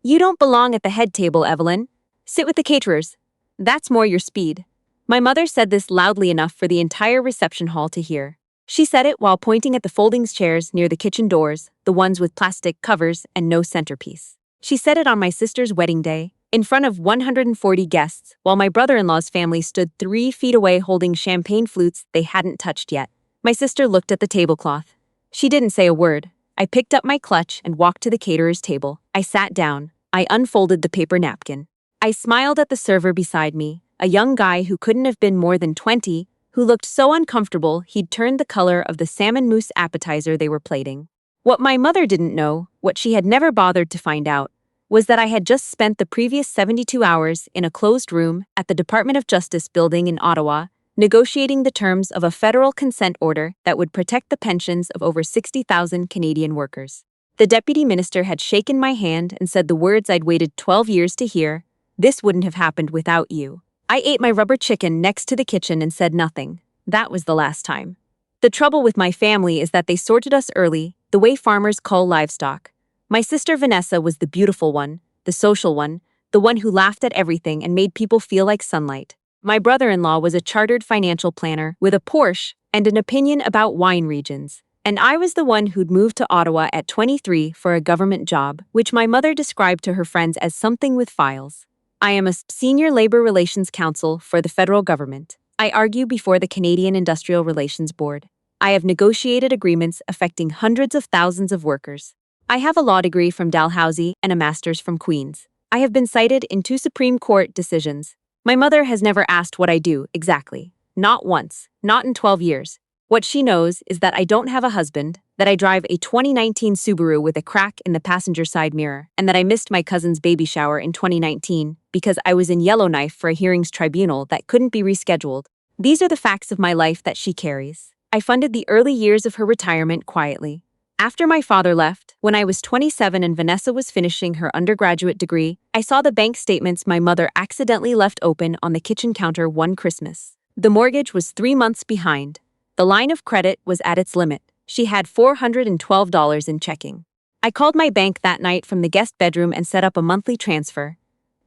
You don't belong at the head table, Evelyn. Sit with the caterers. That's more your speed. My mother said this loudly enough for the entire reception hall to hear. She said it while pointing at the folding chairs near the kitchen doors, the ones with plastic covers and no centerpiece. She said it on my sister's wedding day, in front of 140 guests, while my brother-in-law's family stood 3 feet away holding champagne flutes they hadn't touched yet. My sister looked at the tablecloth. She didn't say a word. I picked up my clutch and walked to the caterer's table. I sat down. I unfolded the paper napkin. I smiled at the server beside me, a young guy who couldn't have been more than 20, who looked so uncomfortable he'd turned the color of the salmon mousse appetizer they were plating. What my mother didn't know, what she had never bothered to find out, was that I had just spent the previous 72 hours in a closed room at the Department of Justice building in Ottawa, negotiating the terms of a federal consent order that would protect the pensions of over 60,000 Canadian workers. The deputy minister had shaken my hand and said the words I'd waited 12 years to hear: "This wouldn't have happened without you." I ate my rubber chicken next to the kitchen and said nothing. That was the last time. The trouble with my family is that they sorted us early, the way farmers cull livestock. My sister Vanessa was the beautiful one, the social one, the one who laughed at everything and made people feel like sunlight. My brother-in-law was a chartered financial planner with a Porsche and an opinion about wine regions. And I was the one who'd moved to Ottawa at 23 for a government job, which my mother described to her friends as something with files. I am a senior labor relations counsel for the federal government. I argue before the Canadian Industrial Relations Board. I have negotiated agreements affecting hundreds of thousands of workers. I have a law degree from Dalhousie and a master's from Queen's. I have been cited in 2 Supreme Court decisions. My mother has never asked what I do exactly. Not once. Not in 12 years. What she knows is that I don't have a husband, that I drive a 2019 Subaru with a crack in the passenger side mirror, and that I missed my cousin's baby shower in 2019 because I was in Yellowknife for a hearings tribunal that couldn't be rescheduled. These are the facts of my life that she carries. I funded the early years of her retirement quietly. After my father left, when I was 27 and Vanessa was finishing her undergraduate degree, I saw the bank statements my mother accidentally left open on the kitchen counter one Christmas. The mortgage was 3 months behind. The line of credit was at its limit. She had $412 in checking. I called my bank that night from the guest bedroom and set up a monthly transfer.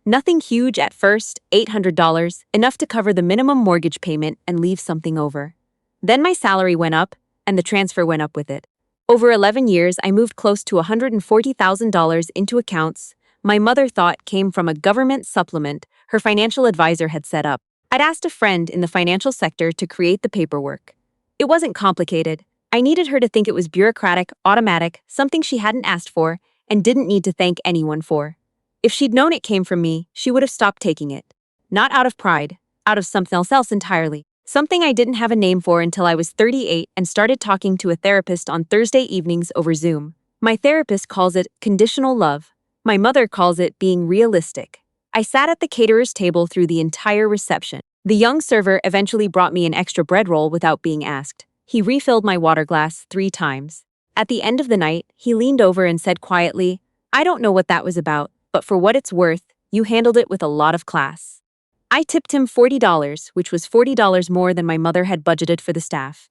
Nothing huge at first, $800, enough to cover the minimum mortgage payment and leave something over. Then my salary went up, and the transfer went up with it. Over 11 years, I moved close to $140,000 into accounts my mother thought came from a government supplement her financial advisor had set up. I'd asked a friend in the financial sector to create the paperwork. It wasn't complicated. I needed her to think it was bureaucratic, automatic, something she hadn't asked for, and didn't need to thank anyone for. If she'd known it came from me, she would have stopped taking it. Not out of pride, out of something else entirely. Something I didn't have a name for until I was 38 and started talking to a therapist on Thursday evenings over Zoom. My therapist calls it conditional love. My mother calls it being realistic. I sat at the caterer's table through the entire reception. The young server eventually brought me an extra bread roll without being asked. He refilled my water glass 3 times. At the end of the night, he leaned over and said quietly, "I don't know what that was about, but for what it's worth, you handled it with a lot of class." I tipped him $40, which was $40 more than my mother had budgeted for the staff.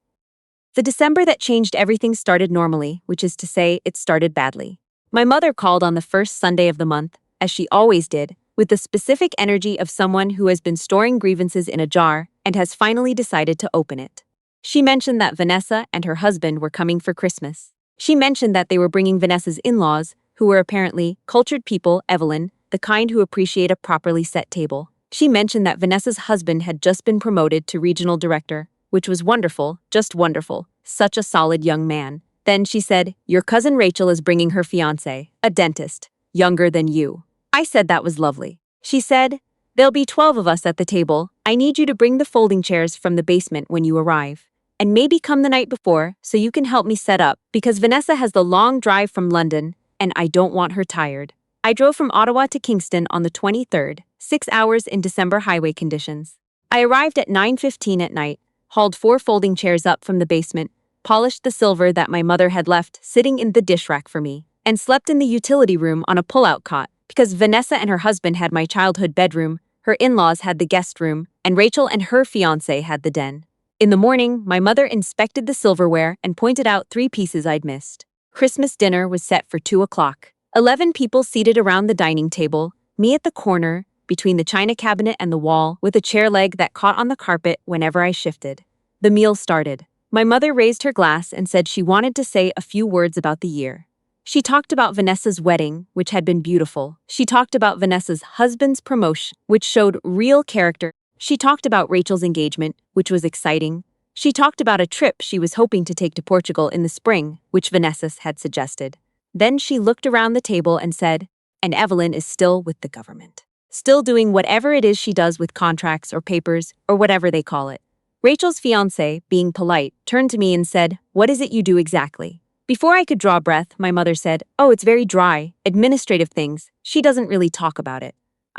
The December that changed everything started normally, which is to say, it started badly. My mother called on the first Sunday of the month, as she always did, with the specific energy of someone who has been storing grievances in a jar and has finally decided to open it. She mentioned that Vanessa and her husband were coming for Christmas. She mentioned that they were bringing Vanessa's in-laws, who were apparently cultured people, Evelyn, the kind who appreciate a properly set table. She mentioned that Vanessa's husband had just been promoted to regional director, which was wonderful, just wonderful, such a solid young man. Then she said, "Your cousin Rachel is bringing her fiancé, a dentist, younger than you." I said that was lovely. She said, "There'll be 12 of us at the table. I need you to bring the folding chairs from the basement when you arrive. And maybe come the night before so you can help me set up, because Vanessa has the long drive from London, and I don't want her tired." I drove from Ottawa to Kingston on the 23rd, 6 hours in December highway conditions. I arrived at 9:15 at night, hauled 4 folding chairs up from the basement, polished the silver that my mother had left sitting in the dish rack for me, and slept in the utility room on a pull-out cot, because Vanessa and her husband had my childhood bedroom, her in-laws had the guest room, and Rachel and her fiancé had the den. In the morning, my mother inspected the silverware and pointed out 3 pieces I'd missed. Christmas dinner was set for 2 o'clock. 11 people seated around the dining table, me at the corner, between the china cabinet and the wall, with a chair leg that caught on the carpet whenever I shifted. The meal started. My mother raised her glass and said she wanted to say a few words about the year. She talked about Vanessa's wedding, which had been beautiful. She talked about Vanessa's husband's promotion, which showed real character. She talked about Rachel's engagement, which was exciting. She talked about a trip she was hoping to take to Portugal in the spring, which Vanessa had suggested. Then she looked around the table and said, "And Evelyn is still with the government. Still doing whatever it is she does with contracts or papers or whatever they call it." Rachel's fiancé, being polite, turned to me and said, "What is it you do exactly?" Before I could draw breath, my mother said, "Oh, it's very dry, administrative things. She doesn't really talk about it."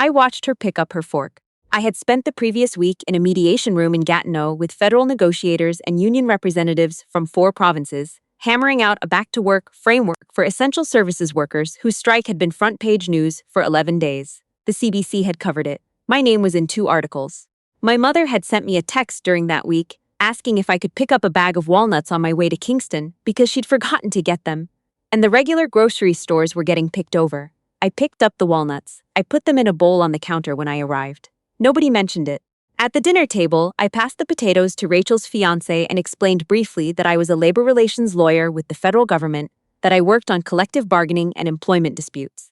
I watched her pick up her fork. I had spent the previous week in a mediation room in Gatineau with federal negotiators and union representatives from 4 provinces, hammering out a back-to-work framework for essential services workers whose strike had been front-page news for 11 days. The CBC had covered it. My name was in 2 articles. My mother had sent me a text during that week, asking if I could pick up a bag of walnuts on my way to Kingston because she'd forgotten to get them. And the regular grocery stores were getting picked over. I picked up the walnuts. I put them in a bowl on the counter when I arrived. Nobody mentioned it. At the dinner table, I passed the potatoes to Rachel's fiancé and explained briefly that I was a labor relations lawyer with the federal government, that I worked on collective bargaining and employment disputes.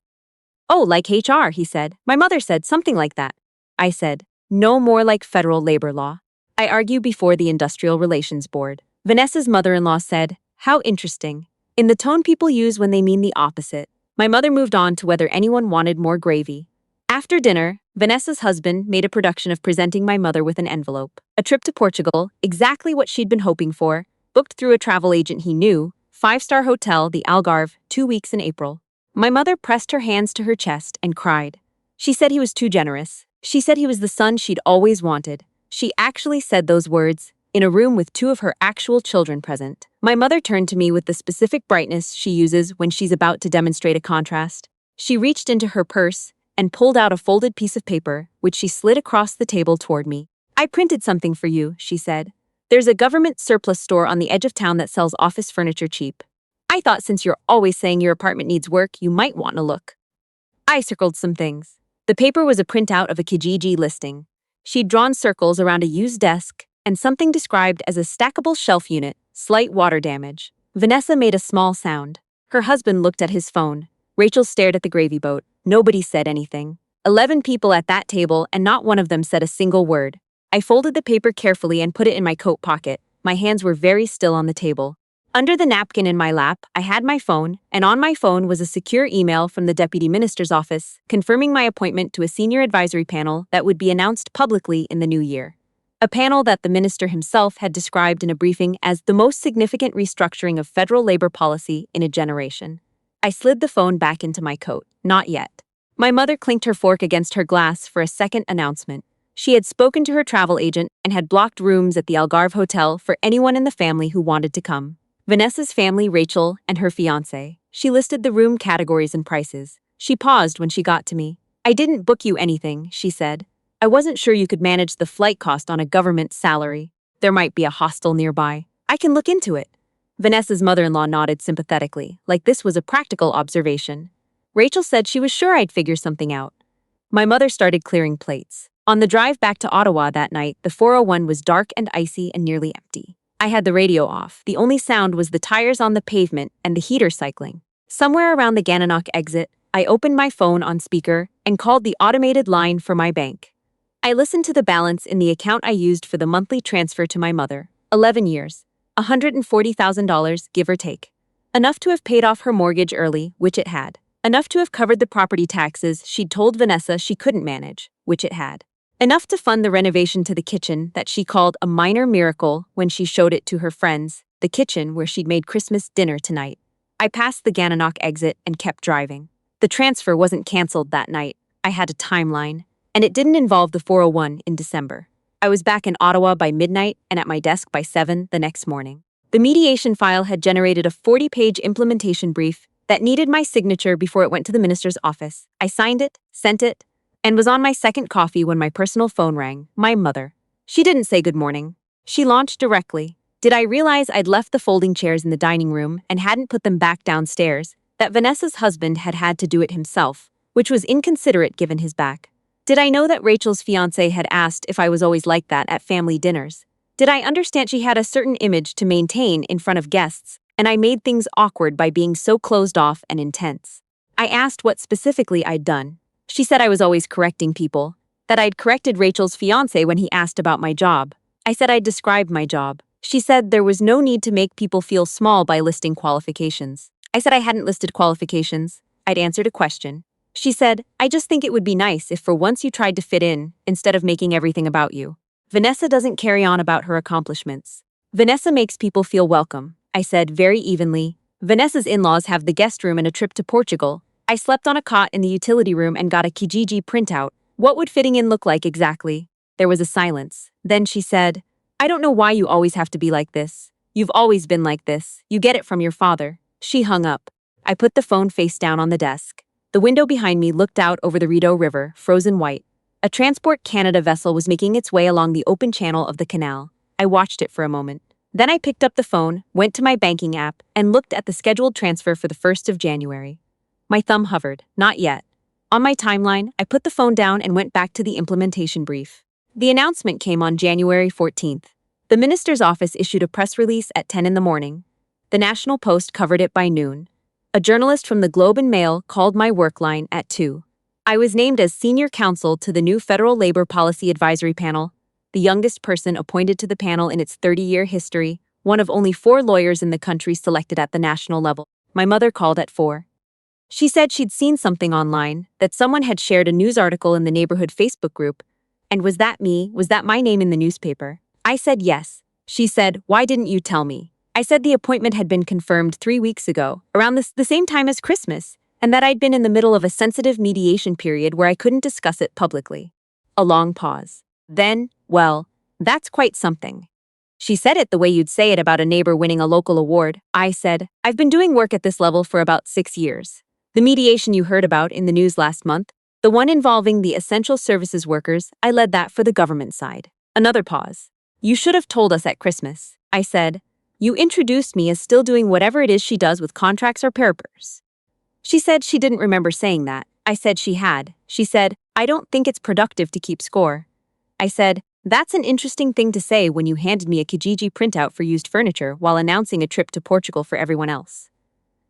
"Oh, like HR," he said. "My mother said something like that." I said, "No, more like federal labor law. I argue before the Industrial Relations Board." Vanessa's mother-in-law said, "How interesting," in the tone people use when they mean the opposite. My mother moved on to whether anyone wanted more gravy. After dinner, Vanessa's husband made a production of presenting my mother with an envelope. A trip to Portugal, exactly what she'd been hoping for, booked through a travel agent he knew, 5-star hotel, the Algarve, 2 weeks in April. My mother pressed her hands to her chest and cried. She said he was too generous. She said he was the son she'd always wanted. She actually said those words, in a room with 2 of her actual children present. My mother turned to me with the specific brightness she uses when she's about to demonstrate a contrast. She reached into her purse and pulled out a folded piece of paper, which she slid across the table toward me. "I printed something for you," she said. "There's a government surplus store on the edge of town that sells office furniture cheap. I thought since you're always saying your apartment needs work, you might want to look." I circled some things. The paper was a printout of a Kijiji listing. She'd drawn circles around a used desk and something described as a stackable shelf unit, slight water damage. Vanessa made a small sound. Her husband looked at his phone. Rachel stared at the gravy boat. Nobody said anything. 11 people at that table, and not one of them said a single word. I folded the paper carefully and put it in my coat pocket. My hands were very still on the table. Under the napkin in my lap, I had my phone, and on my phone was a secure email from the Deputy Minister's office, confirming my appointment to a senior advisory panel that would be announced publicly in the new year. A panel that the minister himself had described in a briefing as the most significant restructuring of federal labor policy in a generation. I slid the phone back into my coat. Not yet. My mother clinked her fork against her glass for a second announcement. She had spoken to her travel agent and had blocked rooms at the Algarve Hotel for anyone in the family who wanted to come. Vanessa's family, Rachel, and her fiancé. She listed the room categories and prices. She paused when she got to me. "I didn't book you anything," she said. "I wasn't sure you could manage the flight cost on a government salary. There might be a hostel nearby. I can look into it." Vanessa's mother-in-law nodded sympathetically, like this was a practical observation. Rachel said she was sure I'd figure something out. My mother started clearing plates. On the drive back to Ottawa that night, the 401 was dark and icy and nearly empty. I had the radio off. The only sound was the tires on the pavement and the heater cycling. Somewhere around the Gananoque exit, I opened my phone on speaker and called the automated line for my bank. I listened to the balance in the account I used for the monthly transfer to my mother. 11 years. $140,000, give or take. Enough to have paid off her mortgage early, which it had. Enough to have covered the property taxes she'd told Vanessa she couldn't manage, which it had. Enough to fund the renovation to the kitchen that she called a minor miracle when she showed it to her friends, the kitchen where she'd made Christmas dinner tonight. I passed the Gananoque exit and kept driving. The transfer wasn't canceled that night. I had a timeline, and it didn't involve the 401 in December. I was back in Ottawa by midnight and at my desk by 7 the next morning. The mediation file had generated a 40-page implementation brief that needed my signature before it went to the minister's office. I signed it, sent it, and was on my second coffee when my personal phone rang. My mother. She didn't say good morning. She launched directly. Did I realize I'd left the folding chairs in the dining room and hadn't put them back downstairs? that Vanessa's husband had had to do it himself, which was inconsiderate given his back. Did I know that Rachel's fiancé had asked if I was always like that at family dinners? Did I understand she had a certain image to maintain in front of guests, and I made things awkward by being so closed off and intense? I asked what specifically I'd done. She said I was always correcting people, that I'd corrected Rachel's fiancé when he asked about my job. I said I'd described my job. She said there was no need to make people feel small by listing qualifications. I said I hadn't listed qualifications. I'd answered a question. She said, I just think it would be nice if for once you tried to fit in, instead of making everything about you. Vanessa doesn't carry on about her accomplishments. Vanessa makes people feel welcome, I said very evenly. Vanessa's in-laws have the guest room and a trip to Portugal. I slept on a cot in the utility room and got a Kijiji printout. What would fitting in look like exactly? There was a silence. Then she said, I don't know why you always have to be like this. You've always been like this. You get it from your father. She hung up. I put the phone face down on the desk. The window behind me looked out over the Rideau River, frozen white. A Transport Canada vessel was making its way along the open channel of the canal. I watched it for a moment. Then I picked up the phone, went to my banking app, and looked at the scheduled transfer for the 1st of January. My thumb hovered. Not yet. On my timeline, I put the phone down and went back to the implementation brief. The announcement came on January 14th. The minister's office issued a press release at 10 in the morning. The National Post covered it by noon. A journalist from the Globe and Mail called my work line at 2. I was named as senior counsel to the new Federal Labor Policy Advisory Panel, the youngest person appointed to the panel in its 30-year history, one of only 4 lawyers in the country selected at the national level. My mother called at 4. She said she'd seen something online, that someone had shared a news article in the neighborhood Facebook group. And was that me? Was that my name in the newspaper? I said yes. She said, why didn't you tell me? I said the appointment had been confirmed 3 weeks ago, around the same time as Christmas, and that I'd been in the middle of a sensitive mediation period where I couldn't discuss it publicly. A long pause. Then, well, that's quite something. She said it the way you'd say it about a neighbor winning a local award. I said, I've been doing work at this level for about 6 years. The mediation you heard about in the news last month, the one involving the essential services workers, I led that for the government side. Another pause. You should have told us at Christmas. I said, you introduced me as still doing whatever it is she does with contracts or papers. She said she didn't remember saying that. I said she had. She said, I don't think it's productive to keep score. I said, that's an interesting thing to say when you handed me a Kijiji printout for used furniture while announcing a trip to Portugal for everyone else.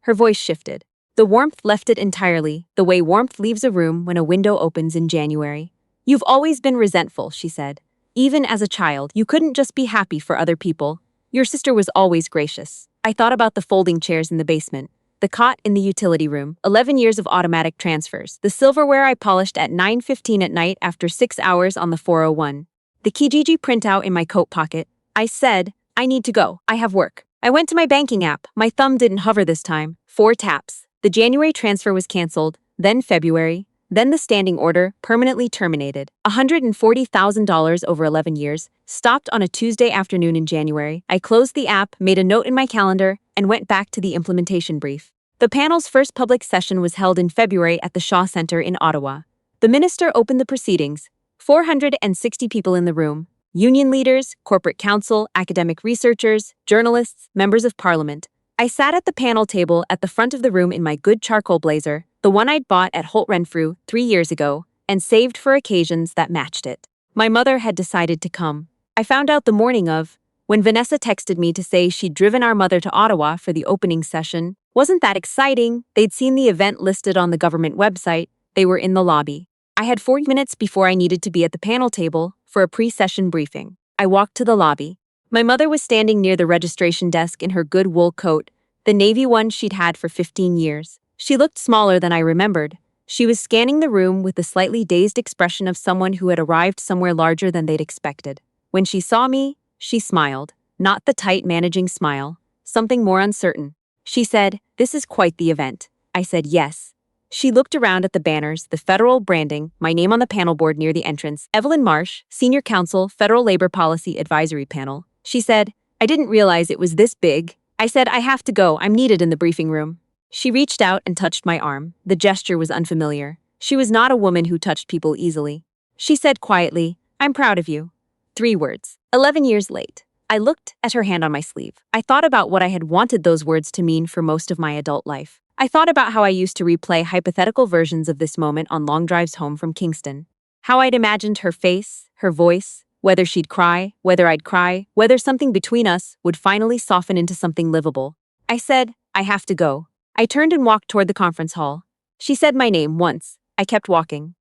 Her voice shifted. The warmth left it entirely, the way warmth leaves a room when a window opens in January. You've always been resentful, she said. Even as a child, you couldn't just be happy for other people. Your sister was always gracious. I thought about the folding chairs in the basement, the cot in the utility room, 11 years of automatic transfers, the silverware I polished at 9:15 at night after 6 hours on the 401, the Kijiji printout in my coat pocket. I said, I need to go. I have work. I went to my banking app. My thumb didn't hover this time. 4 taps. The January transfer was canceled, then February, then the standing order, permanently terminated. $140,000 over 11 years, stopped on a Tuesday afternoon in January. I closed the app, made a note in my calendar, and went back to the implementation brief. The panel's first public session was held in February at the Shaw Centre in Ottawa. The minister opened the proceedings. 460 people in the room. Union leaders, corporate counsel, academic researchers, journalists, members of parliament. I sat at the panel table at the front of the room in my good charcoal blazer, the one I'd bought at Holt Renfrew 3 years ago, and saved for occasions that matched it. My mother had decided to come. I found out the morning of, when Vanessa texted me to say she'd driven our mother to Ottawa for the opening session. Wasn't that exciting? They'd seen the event listed on the government website. They were in the lobby. I had 40 minutes before I needed to be at the panel table for a pre-session briefing. I walked to the lobby. My mother was standing near the registration desk in her good wool coat, the navy one she'd had for 15 years. She looked smaller than I remembered. She was scanning the room with the slightly dazed expression of someone who had arrived somewhere larger than they'd expected. When she saw me, she smiled, not the tight managing smile, something more uncertain. She said, "This is quite the event." I said, "Yes." She looked around at the banners, the federal branding, my name on the panel board near the entrance, Evelyn Marsh, Senior Counsel, Federal Labor Policy Advisory Panel. She said, "I didn't realize it was this big." I said, "I have to go, I'm needed in the briefing room." She reached out and touched my arm. The gesture was unfamiliar. She was not a woman who touched people easily. She said quietly, "I'm proud of you." 3 words. 11 years late. I looked at her hand on my sleeve. I thought about what I had wanted those words to mean for most of my adult life. I thought about how I used to replay hypothetical versions of this moment on long drives home from Kingston. How I'd imagined her face, her voice, whether she'd cry, whether I'd cry, whether something between us would finally soften into something livable. I said, I have to go. I turned and walked toward the conference hall. She said my name once. I kept walking.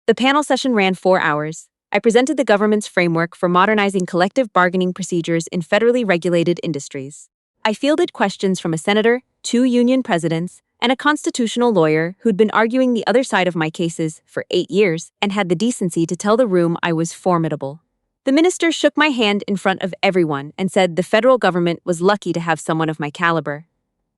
The panel session ran 4 hours. I presented the government's framework for modernizing collective bargaining procedures in federally regulated industries. I fielded questions from a senator, 2 union presidents, and a constitutional lawyer who'd been arguing the other side of my cases for 8 years and had the decency to tell the room I was formidable. The minister shook my hand in front of everyone and said the federal government was lucky to have someone of my caliber.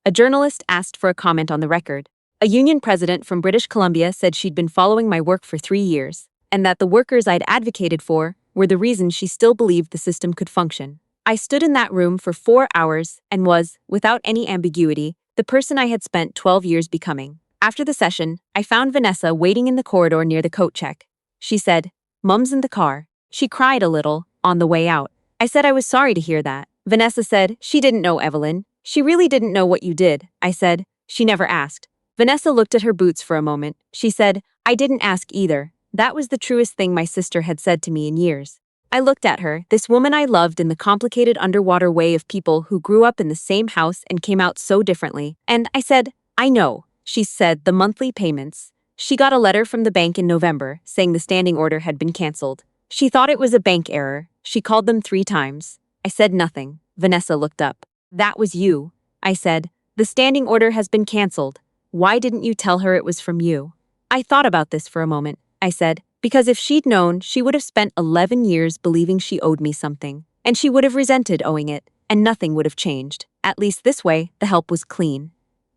A journalist asked for a comment on the record. A union president from British Columbia said she'd been following my work for 3 years, and that the workers I'd advocated for were the reason she still believed the system could function. I stood in that room for 4 hours and was, without any ambiguity, the person I had spent 12 years becoming. After the session, I found Vanessa waiting in the corridor near the coat check. She said, "Mum's in the car." She cried a little, on the way out. I said I was sorry to hear that. Vanessa said, "She didn't know, Evelyn. She really didn't know what you did." I said, "She never asked." Vanessa looked at her boots for a moment. She said, "I didn't ask either." That was the truest thing my sister had said to me in years. I looked at her, this woman I loved in the complicated underwater way of people who grew up in the same house and came out so differently, and I said, "I know." She said, "The monthly payments." She got a letter from the bank in November saying the standing order had been canceled. She thought it was a bank error. She called them 3 times. I said nothing. Vanessa looked up. "That was you." I said, "The standing order has been canceled. Why didn't you tell her it was from you?" I thought about this for a moment. I said, "Because if she'd known, she would have spent 11 years believing she owed me something, and she would have resented owing it, and nothing would have changed. At least this way, the help was clean."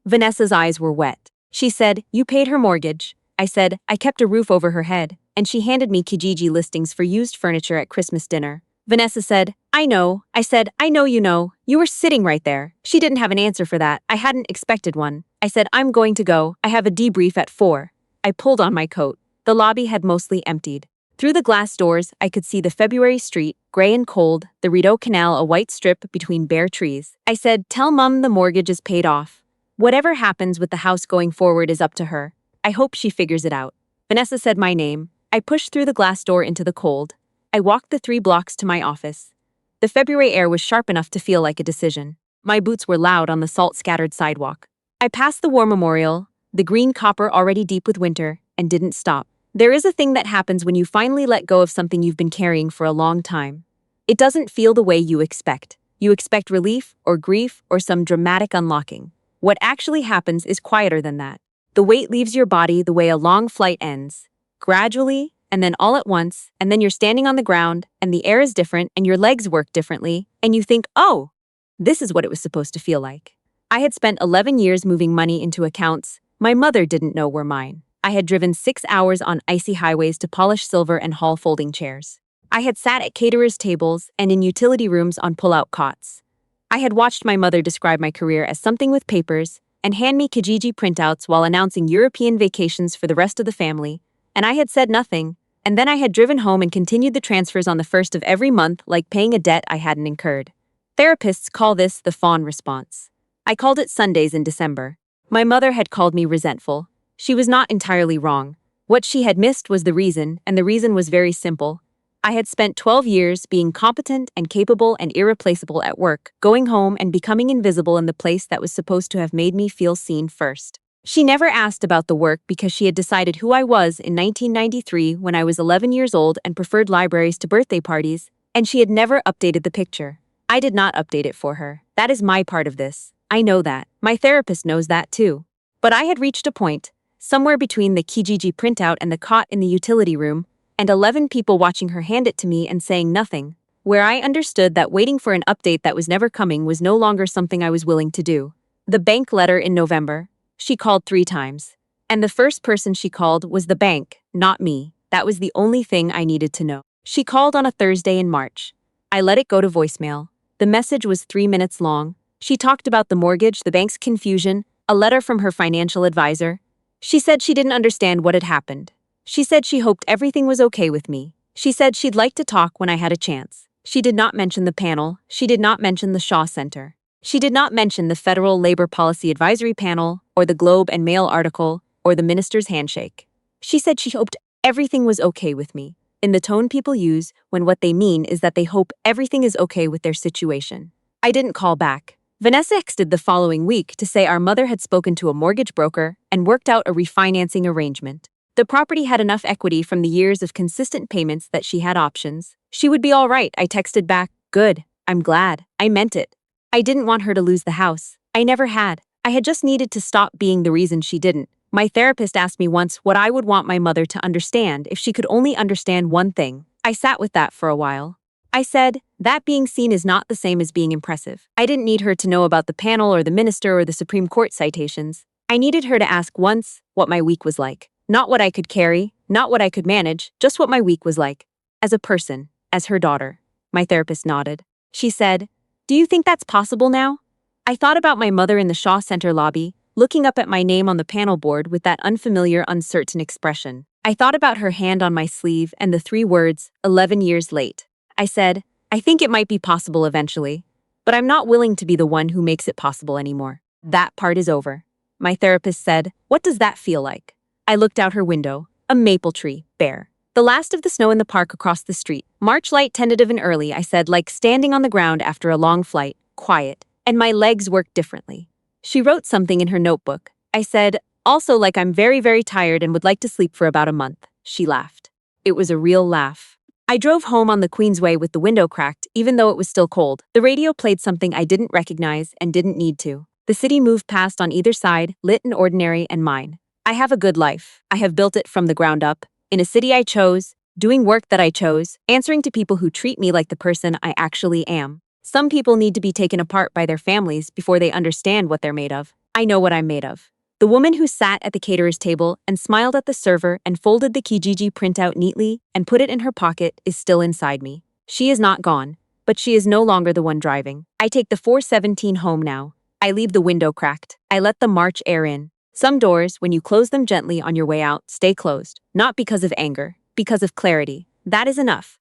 Vanessa's eyes were wet. She said, "You paid her mortgage." I said, "I kept a roof over her head," and she handed me Kijiji listings for used furniture at Christmas dinner. Vanessa said, "I know." I said, "I know you know. You were sitting right there." She didn't have an answer for that. I hadn't expected one. I said, "I'm going to go. I have a debrief at 4. I pulled on my coat. The lobby had mostly emptied. Through the glass doors, I could see the February street, gray and cold, the Rideau Canal a white strip between bare trees. I said, "Tell Mum the mortgage is paid off. Whatever happens with the house going forward is up to her. I hope she figures it out." Vanessa said my name. I pushed through the glass door into the cold. I walked the 3 blocks to my office. The February air was sharp enough to feel like a decision. My boots were loud on the salt-scattered sidewalk. I passed the War Memorial, the green copper already deep with winter, and didn't stop. There is a thing that happens when you finally let go of something you've been carrying for a long time. It doesn't feel the way you expect. You expect relief or grief or some dramatic unlocking. What actually happens is quieter than that. The weight leaves your body the way a long flight ends. Gradually, and then all at once, and then you're standing on the ground, and the air is different, and your legs work differently, and you think, "Oh, this is what it was supposed to feel like." I had spent 11 years moving money into accounts my mother didn't know were mine. I had driven 6 hours on icy highways to polish silver and haul folding chairs. I had sat at caterers' tables and in utility rooms on pull-out cots. I had watched my mother describe my career as something with papers and hand me Kijiji printouts while announcing European vacations for the rest of the family, and I had said nothing, and then I had driven home and continued the transfers on the 1st of every month like paying a debt I hadn't incurred. Therapists call this the fawn response. I called it Sundays in December. My mother had called me resentful. She was not entirely wrong. What she had missed was the reason, and the reason was very simple. I had spent 12 years being competent and capable and irreplaceable at work, going home and becoming invisible in the place that was supposed to have made me feel seen first. She never asked about the work because she had decided who I was in 1993 when I was 11 years old and preferred libraries to birthday parties, and she had never updated the picture. I did not update it for her. That is my part of this. I know that. My therapist knows that too. But I had reached a point, somewhere between the Kijiji printout and the cot in the utility room, and 11 people watching her hand it to me and saying nothing, where I understood that waiting for an update that was never coming was no longer something I was willing to do. The bank letter in November. She called 3 times. And the first person she called was the bank, not me. That was the only thing I needed to know. She called on a Thursday in March. I let it go to voicemail. The message was 3 minutes long. She talked about the mortgage, the bank's confusion, a letter from her financial advisor. She said she didn't understand what had happened. She said she hoped everything was okay with me. She said she'd like to talk when I had a chance. She did not mention the panel. She did not mention the Shaw Center. She did not mention the Federal Labor Policy Advisory Panel, or the Globe and Mail article, or the minister's handshake. She said she hoped everything was okay with me, in the tone people use when what they mean is that they hope everything is okay with their situation. I didn't call back. Vanessa texted the following week to say our mother had spoken to a mortgage broker and worked out a refinancing arrangement. The property had enough equity from the years of consistent payments that she had options. She would be all right, I texted back. Good, I'm glad. I meant it. I didn't want her to lose the house. I never had. I had just needed to stop being the reason she didn't. My therapist asked me once what I would want my mother to understand if she could only understand one thing. I sat with that for a while. I said, that being seen is not the same as being impressive. I didn't need her to know about the panel or the minister or the Supreme Court citations. I needed her to ask once what my week was like. Not what I could carry, not what I could manage, just what my week was like. As a person, as her daughter. My therapist nodded. She said, do you think that's possible now? I thought about my mother in the Shaw Center lobby, looking up at my name on the panel board with that unfamiliar, uncertain expression. I thought about her hand on my sleeve and the 3 words, 11 years late. I said, I think it might be possible eventually, but I'm not willing to be the one who makes it possible anymore. That part is over. My therapist said, what does that feel like? I looked out her window, a maple tree, bare. The last of the snow in the park across the street. March light, tentative and early, I said, like standing on the ground after a long flight, quiet, and my legs worked differently. She wrote something in her notebook. I said, also like I'm very, very tired and would like to sleep for about a month. She laughed. It was a real laugh. I drove home on the Queensway with the window cracked, even though it was still cold. The radio played something I didn't recognize and didn't need to. The city moved past on either side, lit and ordinary and mine. I have a good life. I have built it from the ground up, in a city I chose, doing work that I chose, answering to people who treat me like the person I actually am. Some people need to be taken apart by their families before they understand what they're made of. I know what I'm made of. The woman who sat at the caterer's table and smiled at the server and folded the Kijiji printout neatly and put it in her pocket is still inside me. She is not gone, but she is no longer the one driving. I take the 417 home now. I leave the window cracked. I let the March air in. Some doors, when you close them gently on your way out, stay closed. Not because of anger, because of clarity. That is enough.